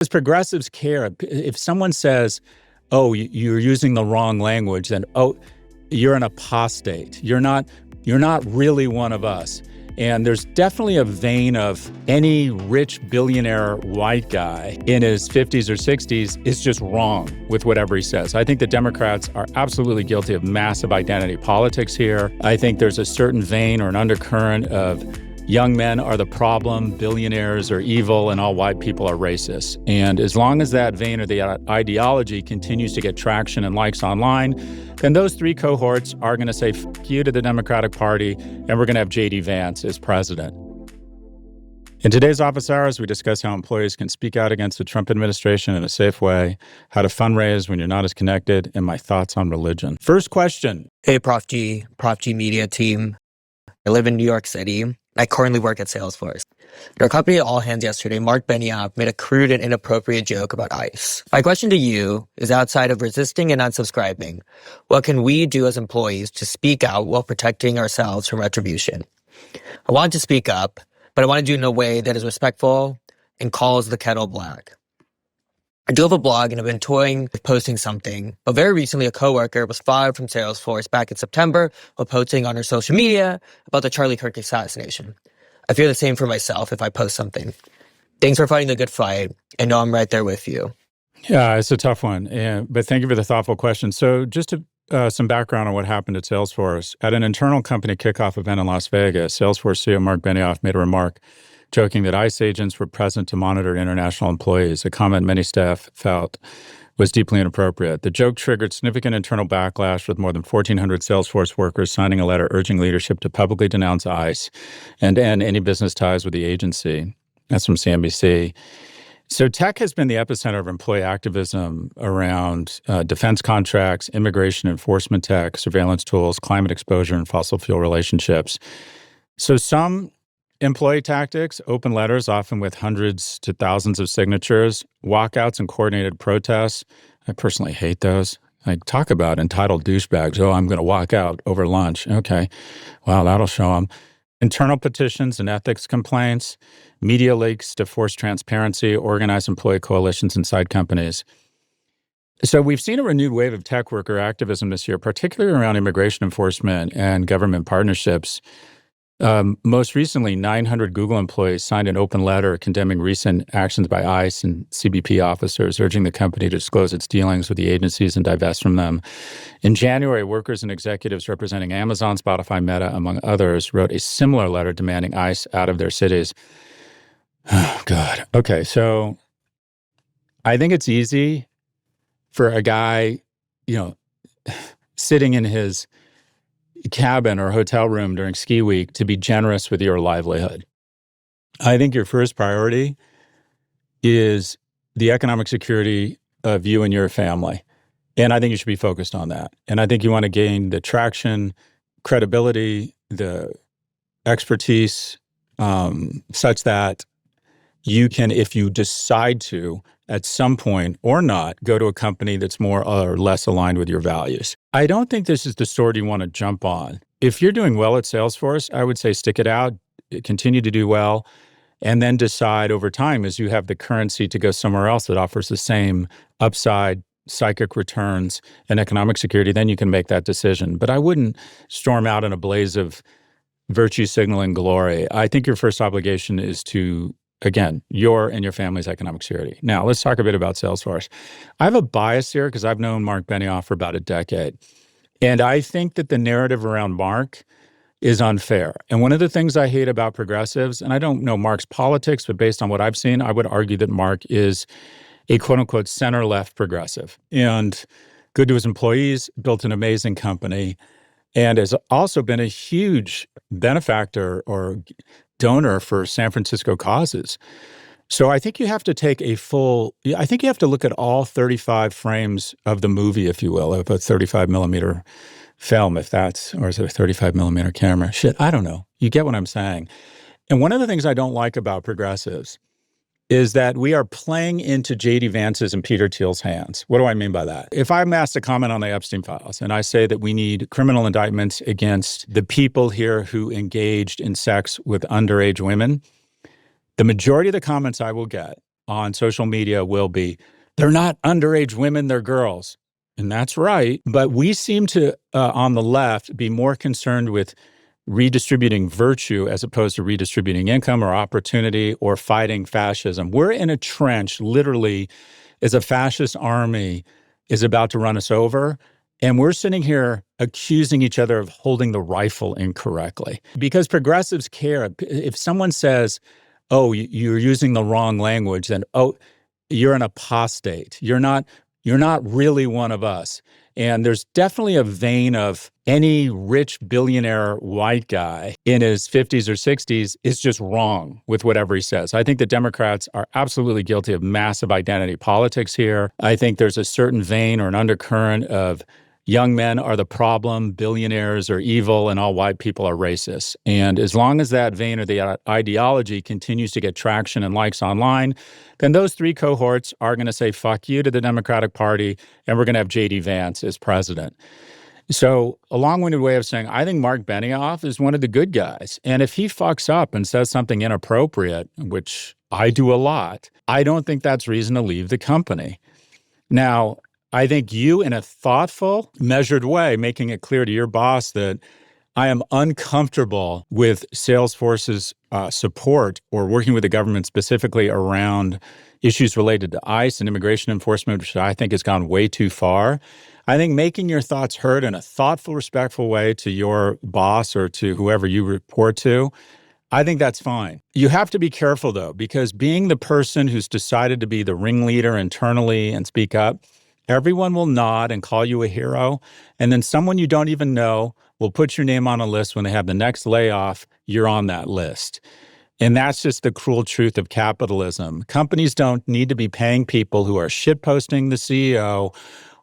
Because progressives care. If someone says, oh, you're using the wrong language, then, oh, you're an apostate. You're not really one of us. And there's definitely a vein of any rich billionaire white guy in his 50s or 60s is just wrong with whatever he says. I think the Democrats are absolutely guilty of massive identity politics here. I think there's a certain vein or an undercurrent of young men are the problem, billionaires are evil, and all white people are racist. And as long as that vein or the ideology continues to get traction and likes online, then those three cohorts are going to say fuck you to the Democratic Party, and we're going to have J.D. Vance as president. In today's office hours, we discuss how employees can speak out against the Trump administration in a safe way, how to fundraise when you're not as connected, and my thoughts on religion. First question. Hey, Prof G Media team. I live in New York City. I currently work at Salesforce. Your company at All Hands yesterday, Mark Benioff, made a crude and inappropriate joke about ICE. My question to you is, outside of resisting and unsubscribing, what can we do as employees to speak out while protecting ourselves from retribution? I want to speak up, but I want to do it in a way that is respectful and calls the kettle black. I do have a blog and I've been toying with posting something, but very recently a coworker was fired from Salesforce back in September while posting on her social media about the Charlie Kirk assassination. I fear the same for myself if I post something. Thanks for fighting the good fight, and know I'm right there with you. Yeah, it's a tough one, but thank you for the thoughtful question. So just some background on what happened at Salesforce. At an internal company kickoff event in Las Vegas, Salesforce CEO Mark Benioff made a remark joking that ICE agents were present to monitor international employees, a comment many staff felt was deeply inappropriate. The joke triggered significant internal backlash, with more than 1,400 Salesforce workers signing a letter urging leadership to publicly denounce ICE and end any business ties with the agency. That's from CNBC. So tech has been the epicenter of employee activism around defense contracts, immigration enforcement tech, surveillance tools, climate exposure, and fossil fuel relationships. So some employee tactics, open letters, often with hundreds to thousands of signatures, walkouts and coordinated protests. I personally hate those. Like, talk about entitled douchebags. Oh, I'm going to walk out over lunch. Okay. Wow, that'll show them. Internal petitions and ethics complaints, media leaks to force transparency, organized employee coalitions inside companies. So we've seen a renewed wave of tech worker activism this year, particularly around immigration enforcement and government partnerships. Most recently, 900 Google employees signed an open letter condemning recent actions by ICE and CBP officers, urging the company to disclose its dealings with the agencies and divest from them. In January, workers and executives representing Amazon, Spotify, Meta, among others, wrote a similar letter demanding ICE out of their cities. Oh, God. Okay, so I think it's easy for a guy, sitting in his cabin or hotel room during ski week to be generous with your livelihood. I think your first priority is the economic security of you and your family. And I think you should be focused on that. And I think you want to gain the traction, credibility, the expertise, such that you can, if you decide to, at some point or not, go to a company that's more or less aligned with your values. I don't think this is the sword you want to jump on. If you're doing well at Salesforce, I would say stick it out, continue to do well, and then decide over time, as you have the currency to go somewhere else that offers the same upside, psychic returns, and economic security, then you can make that decision. But I wouldn't storm out in a blaze of virtue signaling glory. I think your first obligation is to, again, your and your family's economic security. Now, let's talk a bit about Salesforce. I have a bias here because I've known Mark Benioff for about a decade. And I think that the narrative around Mark is unfair. And one of the things I hate about progressives, and I don't know Mark's politics, but based on what I've seen, I would argue that Mark is a quote-unquote center-left progressive and good to his employees, built an amazing company, and has also been a huge benefactor or donor for San Francisco causes. So I think you have to take I think you have to look at all 35 frames of the movie, if you will, of a 35 millimeter film, or is it a 35 millimeter camera? Shit, I don't know. You get what I'm saying. And one of the things I don't like about progressives is that we are playing into J.D. Vance's and Peter Thiel's hands. What do I mean by that? If I'm asked to comment on the Epstein files and I say that we need criminal indictments against the people here who engaged in sex with underage women, the majority of the comments I will get on social media will be, they're not underage women, they're girls. And that's right. But we seem to, on the left, be more concerned with redistributing virtue as opposed to redistributing income or opportunity or fighting fascism. We're in a trench, literally, as a fascist army is about to run us over. And we're sitting here accusing each other of holding the rifle incorrectly. Because progressives care. If someone says, oh, you're using the wrong language, then, oh, you're an apostate. You're not really one of us. And there's definitely a vein of any rich billionaire white guy in his 50s or 60s is just wrong with whatever he says. I think the Democrats are absolutely guilty of massive identity politics here. I think there's a certain vein or an undercurrent of young men are the problem, billionaires are evil, and all white people are racist. And as long as that vein or the ideology continues to get traction and likes online, then those three cohorts are going to say, fuck you to the Democratic Party, and we're going to have J.D. Vance as president. So a long-winded way of saying, I think Mark Benioff is one of the good guys. And if he fucks up and says something inappropriate, which I do a lot, I don't think that's reason to leave the company. Now, I think you, in a thoughtful, measured way, making it clear to your boss that I am uncomfortable with Salesforce's support or working with the government specifically around issues related to ICE and immigration enforcement, which I think has gone way too far. I think making your thoughts heard in a thoughtful, respectful way to your boss or to whoever you report to, I think that's fine. You have to be careful, though, because being the person who's decided to be the ringleader internally and speak up, everyone will nod and call you a hero, and then someone you don't even know will put your name on a list when they have the next layoff, you're on that list. And that's just the cruel truth of capitalism. Companies don't need to be paying people who are shitposting the CEO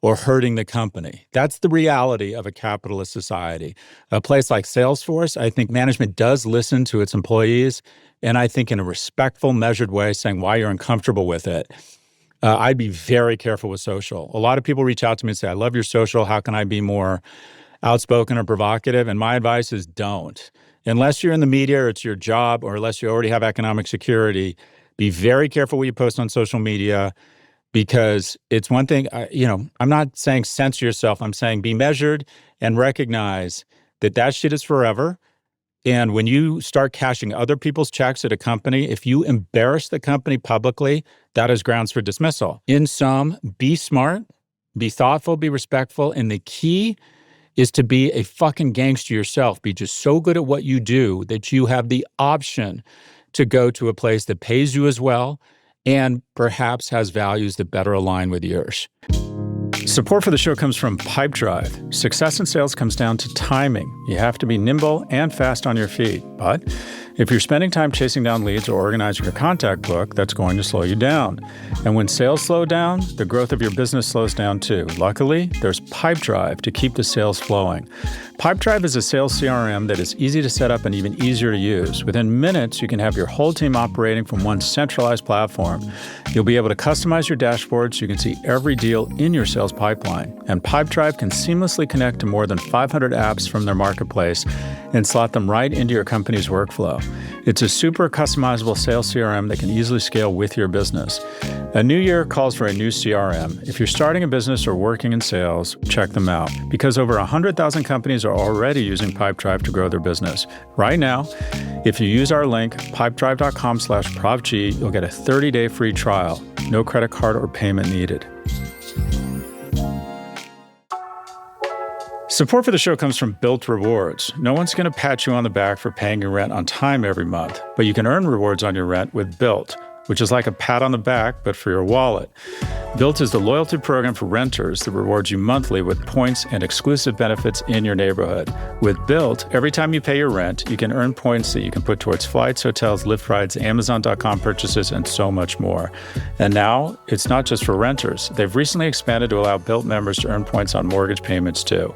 or hurting the company. That's the reality of a capitalist society. A place like Salesforce, I think management does listen to its employees, and I think in a respectful, measured way, saying why you're uncomfortable with it. I'd be very careful with social. A lot of people reach out to me and say, I love your social. How can I be more outspoken or provocative? And my advice is don't. Unless you're in the media or it's your job or unless you already have economic security, be very careful what you post on social media because it's one thing, I'm not saying censor yourself. I'm saying be measured and recognize that shit is forever. And when you start cashing other people's checks at a company, if you embarrass the company publicly, that is grounds for dismissal. In sum, be smart, be thoughtful, be respectful. And the key is to be a fucking gangster yourself. Be just so good at what you do that you have the option to go to a place that pays you as well and perhaps has values that better align with yours. Support for the show comes from Pipedrive. Success in sales comes down to timing. You have to be nimble and fast on your feet. But if you're spending time chasing down leads or organizing your contact book, that's going to slow you down. And when sales slow down, the growth of your business slows down too. Luckily, there's Pipedrive to keep the sales flowing. Pipedrive is a sales CRM that is easy to set up and even easier to use. Within minutes, you can have your whole team operating from one centralized platform. You'll be able to customize your dashboard so you can see every deal in your sales pipeline. And Pipedrive can seamlessly connect to more than 500 apps from their marketplace and slot them right into your company's workflow. It's a super customizable sales CRM that can easily scale with your business. A new year calls for a new CRM. If you're starting a business or working in sales, check them out because over 100,000 companies are already using Pipedrive to grow their business. Right now, if you use our link, pipedrive.com/Prof G, you'll get a 30-day free trial. No credit card or payment needed. Support for the show comes from Built Rewards. No one's going to pat you on the back for paying your rent on time every month, but you can earn rewards on your rent with Built, which is like a pat on the back, but for your wallet. Built is the loyalty program for renters that rewards you monthly with points and exclusive benefits in your neighborhood. With Built, every time you pay your rent, you can earn points that you can put towards flights, hotels, Lyft rides, Amazon.com purchases, and so much more. And now, it's not just for renters. They've recently expanded to allow Built members to earn points on mortgage payments too.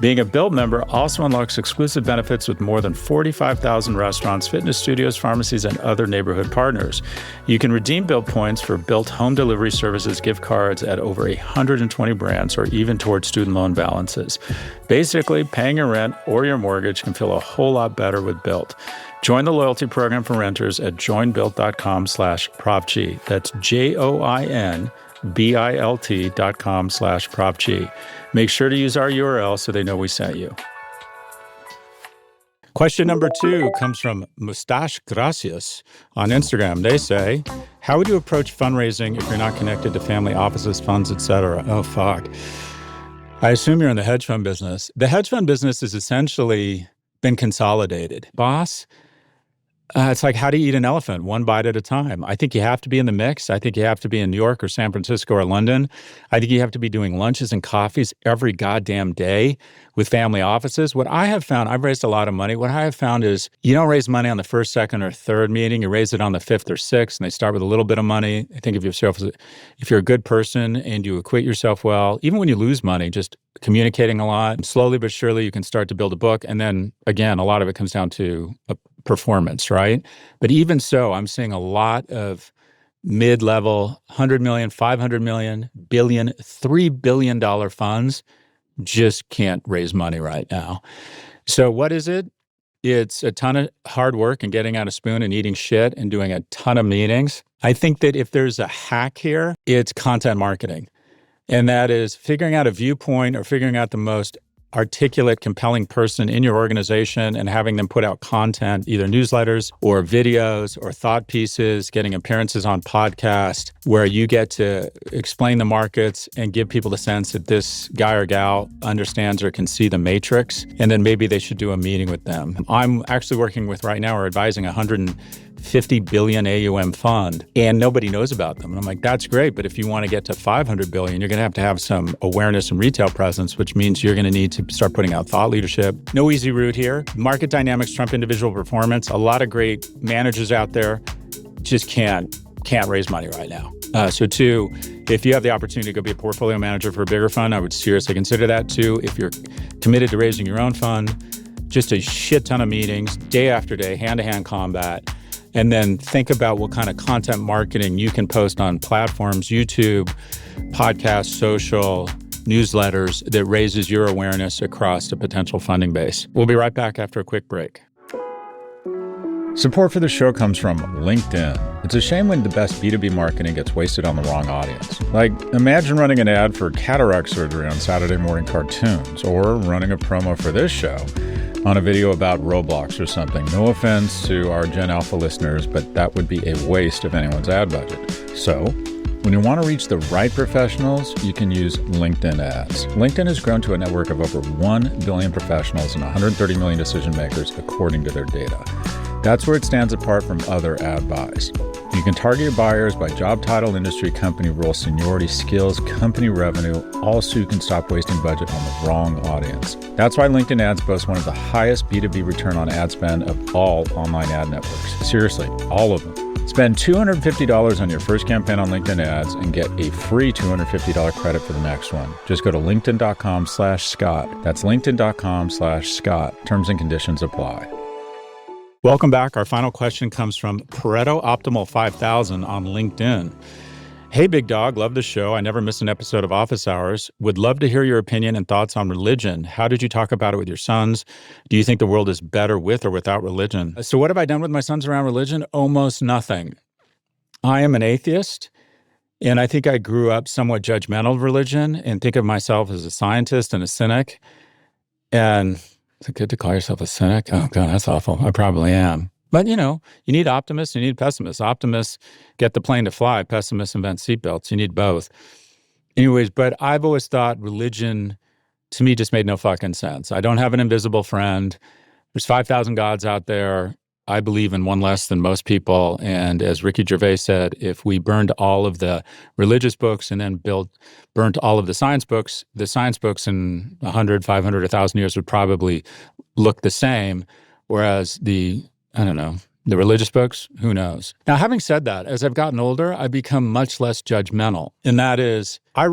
Being a Built member also unlocks exclusive benefits with more than 45,000 restaurants, fitness studios, pharmacies, and other neighborhood partners. You can redeem Built points for Built home delivery services, gift cards at over 120 brands, or even towards student loan balances. Basically, paying your rent or your mortgage can feel a whole lot better with Built. Join the loyalty program for renters at joinbuilt.com/Prof G. That's joinbilt.com/Prof G. Make sure to use our URL so they know we sent you. Question number 2 comes from Mustache Gracias on Instagram. They say, how would you approach fundraising if you're not connected to family offices, funds, etc.? Oh, fuck. I assume you're in the hedge fund business. The hedge fund business has essentially been consolidated. Boss, it's like, how do you eat an elephant? One bite at a time. I think you have to be in the mix. I think you have to be in New York or San Francisco or London. I think you have to be doing lunches and coffees every goddamn day with family offices. What I have found, I've raised a lot of money. What I have found is you don't raise money on the first, second, or third meeting. You raise it on the fifth or sixth, and they start with a little bit of money. I think if you're a good person and you acquit yourself well, even when you lose money, just communicating a lot, slowly but surely you can start to build a book. And then again, a lot of it comes down to performance, right? But even so, I'm seeing a lot of mid-level, $100 million, $500 million, billion, $3 billion funds just can't raise money right now. So what is it? It's a ton of hard work and getting out a spoon and eating shit and doing a ton of meetings. I think that if there's a hack here, it's content marketing. And that is figuring out a viewpoint or figuring out the most articulate, compelling person in your organization and having them put out content, either newsletters or videos or thought pieces, getting appearances on podcasts where you get to explain the markets and give people the sense that this guy or gal understands or can see the matrix. And then maybe they should do a meeting with them. I'm actually working with right now or advising 150 billion AUM fund, and nobody knows about them. And I'm like, that's great, but if you want to get to 500 billion, you're going to have some awareness and retail presence, which means you're going to need to start putting out thought leadership. No easy route here. Market dynamics trump individual performance. A lot of great managers out there just can't raise money right now. So 2, if you have the opportunity to go be a portfolio manager for a bigger fund, I would seriously consider that. 2, if you're committed to raising your own fund, just a shit ton of meetings, day after day, hand-to-hand combat. And then think about what kind of content marketing you can post on platforms, YouTube, podcasts, social, newsletters that raises your awareness across the potential funding base. We'll be right back after a quick break. Support for the show comes from LinkedIn. It's a shame when the best B2B marketing gets wasted on the wrong audience. Like, imagine running an ad for cataract surgery on Saturday morning cartoons, or running a promo for this show on a video about Roblox or something. No offense to our Gen Alpha listeners, but that would be a waste of anyone's ad budget. So, when you want to reach the right professionals, you can use LinkedIn ads. LinkedIn has grown to a network of over 1 billion professionals and 130 million decision makers, according to their data. That's where it stands apart from other ad buys. You can target your buyers by job title, industry, company role, seniority, skills, company revenue, all so you can stop wasting budget on the wrong audience. That's why LinkedIn ads boast one of the highest B2B return on ad spend of all online ad networks. Seriously, all of them. Spend $250 on your first campaign on LinkedIn ads and get a free $250 credit for the next one. Just go to linkedin.com/Scott. That's linkedin.com/Scott. Terms and conditions apply. Welcome back. Our final question comes from Pareto Optimal 5000 on LinkedIn. Hey, big dog. Love the show. I never miss an episode of Office Hours. Would love to hear your opinion and thoughts on religion. How did you talk about it with your sons? Do you think the world is better with or without religion? So what have I done with my sons around religion? Almost nothing. I am an atheist, and I think I grew up somewhat judgmental of religion and think of myself as a scientist and a cynic. And is it good to call yourself a cynic? Oh, God, that's awful. I probably am. But, you need optimists, you need pessimists. Optimists get the plane to fly. Pessimists invent seatbelts. You need both. Anyways, but I've always thought religion, to me, just made no fucking sense. I don't have an invisible friend. There's 5,000 gods out there. I believe in one less than most people. And as Ricky Gervais said, if we burned all of the religious books and then burnt all of the science books in 100, 500, 1,000 years would probably look the same. Whereas the religious books, who knows? Now, having said that, as I've gotten older, I've become much less judgmental. And that is, I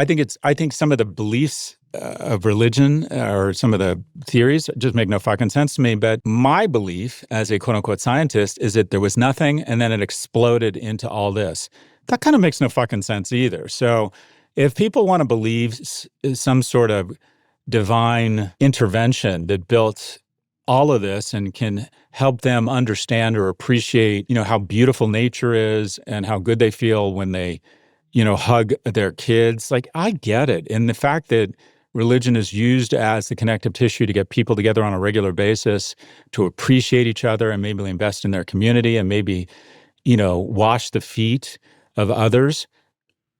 think some of the beliefs of religion or some of the theories just make no fucking sense to me. But my belief as a quote unquote scientist is that there was nothing and then it exploded into all this. That kind of makes no fucking sense either. So if people want to believe some sort of divine intervention that built all of this and can help them understand or appreciate, how beautiful nature is and how good they feel when they, hug their kids. Like, I get it. And the fact that religion is used as the connective tissue to get people together on a regular basis to appreciate each other and maybe invest in their community and maybe, wash the feet of others.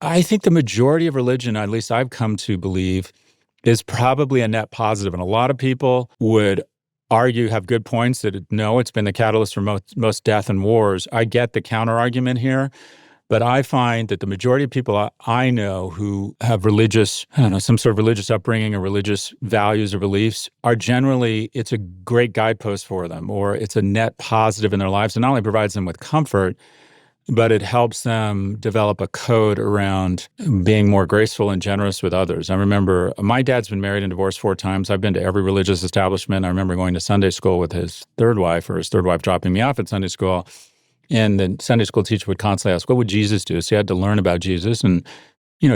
I think the majority of religion, at least I've come to believe, is probably a net positive. And a lot of people would argue, have good points that no, it's been the catalyst for most death and wars. I get the counter argument here, but I find that the majority of people I know who have some sort of religious upbringing or religious values or beliefs are generally, it's a great guidepost for them, or it's a net positive in their lives. And not only provides them with comfort, but it helps them develop a code around being more graceful and generous with others. I remember my dad's been married and divorced 4 times. I've been to every religious establishment. I remember going to Sunday school with his third wife dropping me off at Sunday school. And the Sunday school teacher would constantly ask, what would Jesus do? So you had to learn about Jesus. And,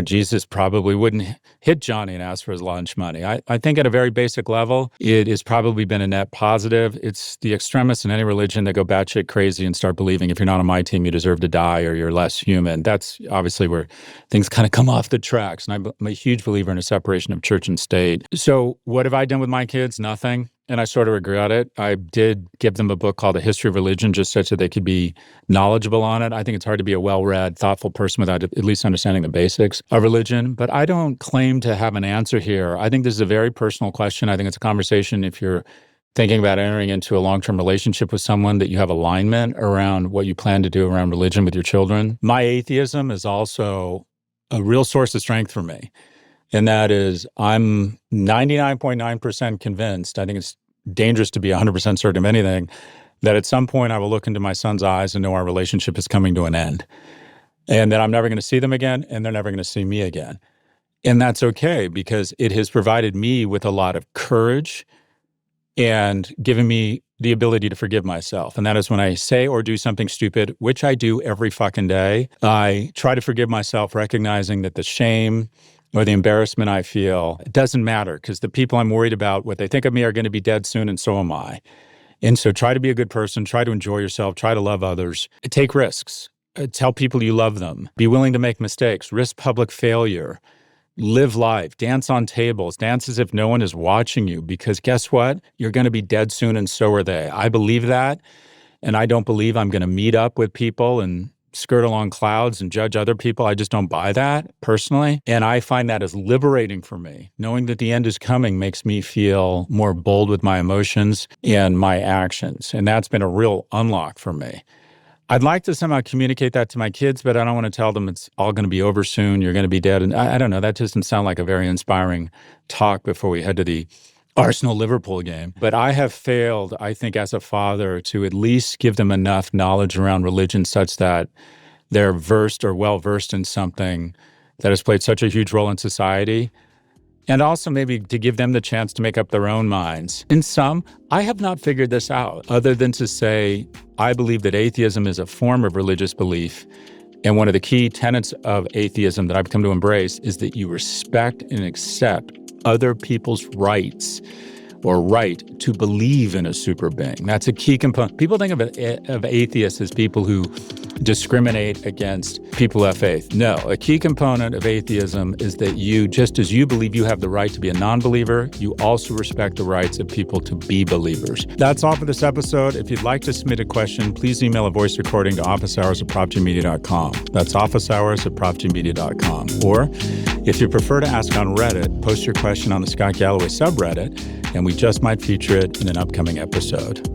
Jesus probably wouldn't hit Johnny and ask for his lunch money. I think at a very basic level, it has probably been a net positive. It's the extremists in any religion that go batshit crazy and start believing if you're not on my team, you deserve to die or you're less human. That's obviously where things kind of come off the tracks. And I'm a huge believer in a separation of church and state. So what have I done with my kids? Nothing. And I sort of regret it. I did give them a book called A History of Religion, just such that they could be knowledgeable on it. I think it's hard to be a well-read, thoughtful person without at least understanding the basics of religion. But I don't claim to have an answer here. I think this is a very personal question. I think it's a conversation if you're thinking about entering into a long-term relationship with someone, that you have alignment around what you plan to do around religion with your children. My atheism is also a real source of strength for me. And that is, I'm 99.9% convinced, I think it's dangerous to be 100% certain of anything, that at some point I will look into my son's eyes and know our relationship is coming to an end. And that I'm never going to see them again, and they're never going to see me again. And that's okay, because it has provided me with a lot of courage and given me the ability to forgive myself. And that is when I say or do something stupid, which I do every fucking day, I try to forgive myself, recognizing that the shame or the embarrassment I feel, it doesn't matter, because the people I'm worried about, what they think of me, are going to be dead soon, and so am I. And so try to be a good person, try to enjoy yourself, try to love others, take risks, tell people you love them, be willing to make mistakes, risk public failure, live life, dance on tables, dance as if no one is watching you, because guess what? You're going to be dead soon, and so are they. I believe that, and I don't believe I'm going to meet up with people and skirt along clouds and judge other people. I just don't buy that personally. And I find that as liberating for me. Knowing that the end is coming makes me feel more bold with my emotions and my actions. And that's been a real unlock for me. I'd like to somehow communicate that to my kids, but I don't want to tell them it's all going to be over soon, you're going to be dead. And I don't know, that doesn't sound like a very inspiring talk before we head to the Arsenal-Liverpool game. But I have failed, I think, as a father to at least give them enough knowledge around religion such that they're versed or well-versed in something that has played such a huge role in society. And also maybe to give them the chance to make up their own minds. In sum, I have not figured this out, other than to say I believe that atheism is a form of religious belief. And one of the key tenets of atheism that I've come to embrace is that you respect and accept other people's rights or right to believe in a super being. That's a key component. People think of atheists as people who discriminate against people who have faith. No, a key component of atheism is that you, just as you believe you have the right to be a non-believer, you also respect the rights of people to be believers. That's all for this episode. If you'd like to submit a question, please email a voice recording to officehours@profgmedia.com. That's officehours@profgmedia.com. Or if you prefer to ask on Reddit, post your question on the Scott Galloway subreddit, and we just might feature it in an upcoming episode.